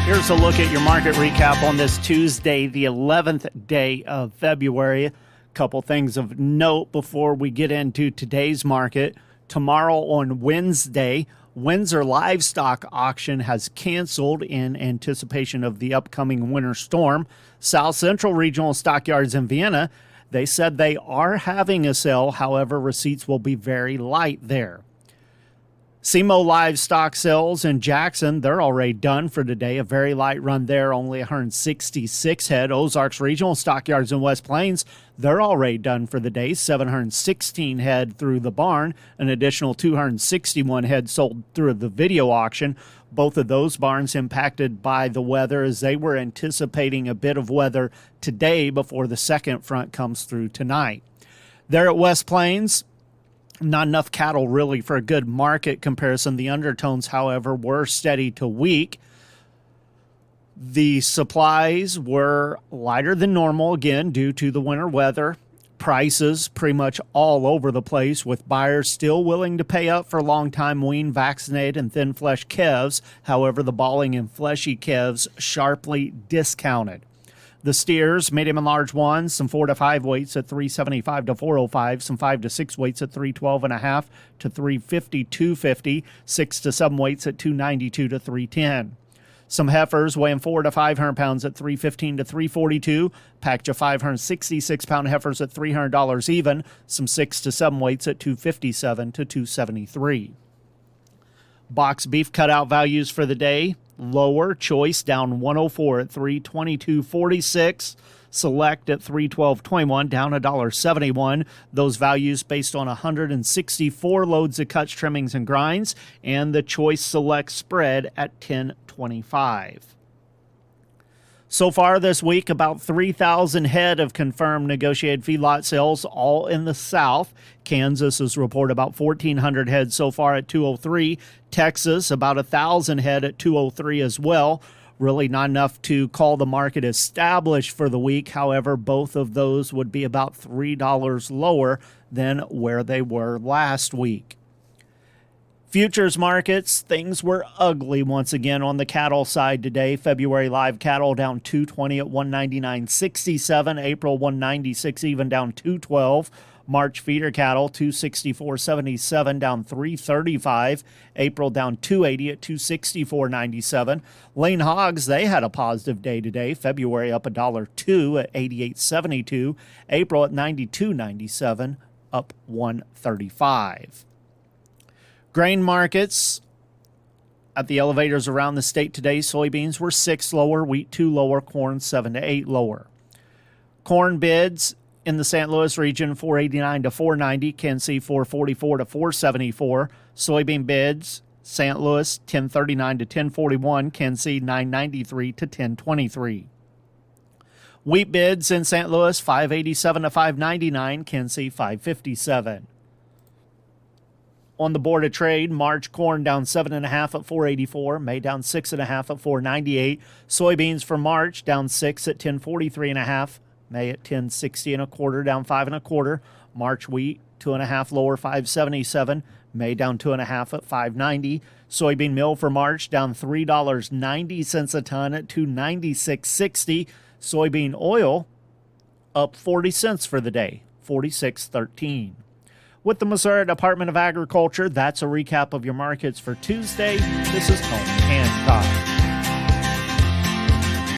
Here's a look at your market recap on this Tuesday, the 11th day of February. A couple things of note before we get into today's market. Tomorrow on Wednesday, Windsor Livestock Auction has canceled in anticipation of the upcoming winter storm. South Central Regional Stockyards in Vienna, they said they are having a sale. However, receipts will be very light there. SEMO livestock sales in Jackson, they're already done for today. A very light run there, only 166 head. Ozarks Regional Stockyards in West Plains, they're already done for the day. 716 head through the barn. An additional 261 head sold through the video auction. Both of those barns impacted by the weather as they were anticipating a bit of weather today before the second front comes through tonight. There at West Plains, not enough cattle really for a good market comparison. The undertones, however, were steady to weak. The supplies were lighter than normal, again, due to the winter weather. Prices pretty much all over the place, with buyers still willing to pay up for long-time wean, vaccinated, and thin-flesh calves. However, the balling and fleshy calves sharply discounted. The steers, medium and large ones, some 4 to 5 weights at $375 to $405, some 5 to 6 weights at $312.5 to $350, $250, 6 to 7 weights at $292 to $310. Some heifers weighing 4 to 500 pounds at $315 to $342, package of 566-pound heifers at $300 even, some 6 to 7 weights at $257 to $273. Box beef cutout values for the day. Lower, choice down 104 at $322.46. Select at $312.21, down $1.71. Those values based on 164 loads of cuts, trimmings, and grinds, and the choice select spread at $10.25. So far this week, about 3,000 head of confirmed negotiated feedlot sales, all in the South. Kansas has reported about 1,400 head so far at 203. Texas, about 1,000 head at 203 as well. Really not enough to call the market established for the week. However, both of those would be about $3 lower than where they were last week. Futures markets, things were ugly once again on the cattle side today. February live cattle down 220 at 199.67. April 196 even, down 212. March feeder cattle 264.77, down 335. April down 280 at 264.97. Lean hogs, they had a positive day today. February up $1.02 at 88.72. April at 92.97, up 135. Grain markets at the elevators around the state today. Soybeans were 6 lower, wheat 2 lower, corn 7 to 8 lower. Corn bids in the St. Louis region 489 to 490, Kansas City 444 to 474. Soybean bids St. Louis 1039 to 1041, Kansas City 993 to 1023. Wheat bids in St. Louis 587 to 599, Kansas City 557. On the board of trade, March corn down 7.5 at 484, May down 6.5 at 498. Soybeans for March down 6 at 1043.5, May at 1060.25, down 5 1/4. March wheat 2.5 lower, 577. May down 2.5 at 590. Soybean meal for March down $3.90 a ton at 296.60. Soybean oil up 40 cents for the day, 46.13. With the Missouri Department of Agriculture, that's a recap of your markets for Tuesday. This is Tony Hancock.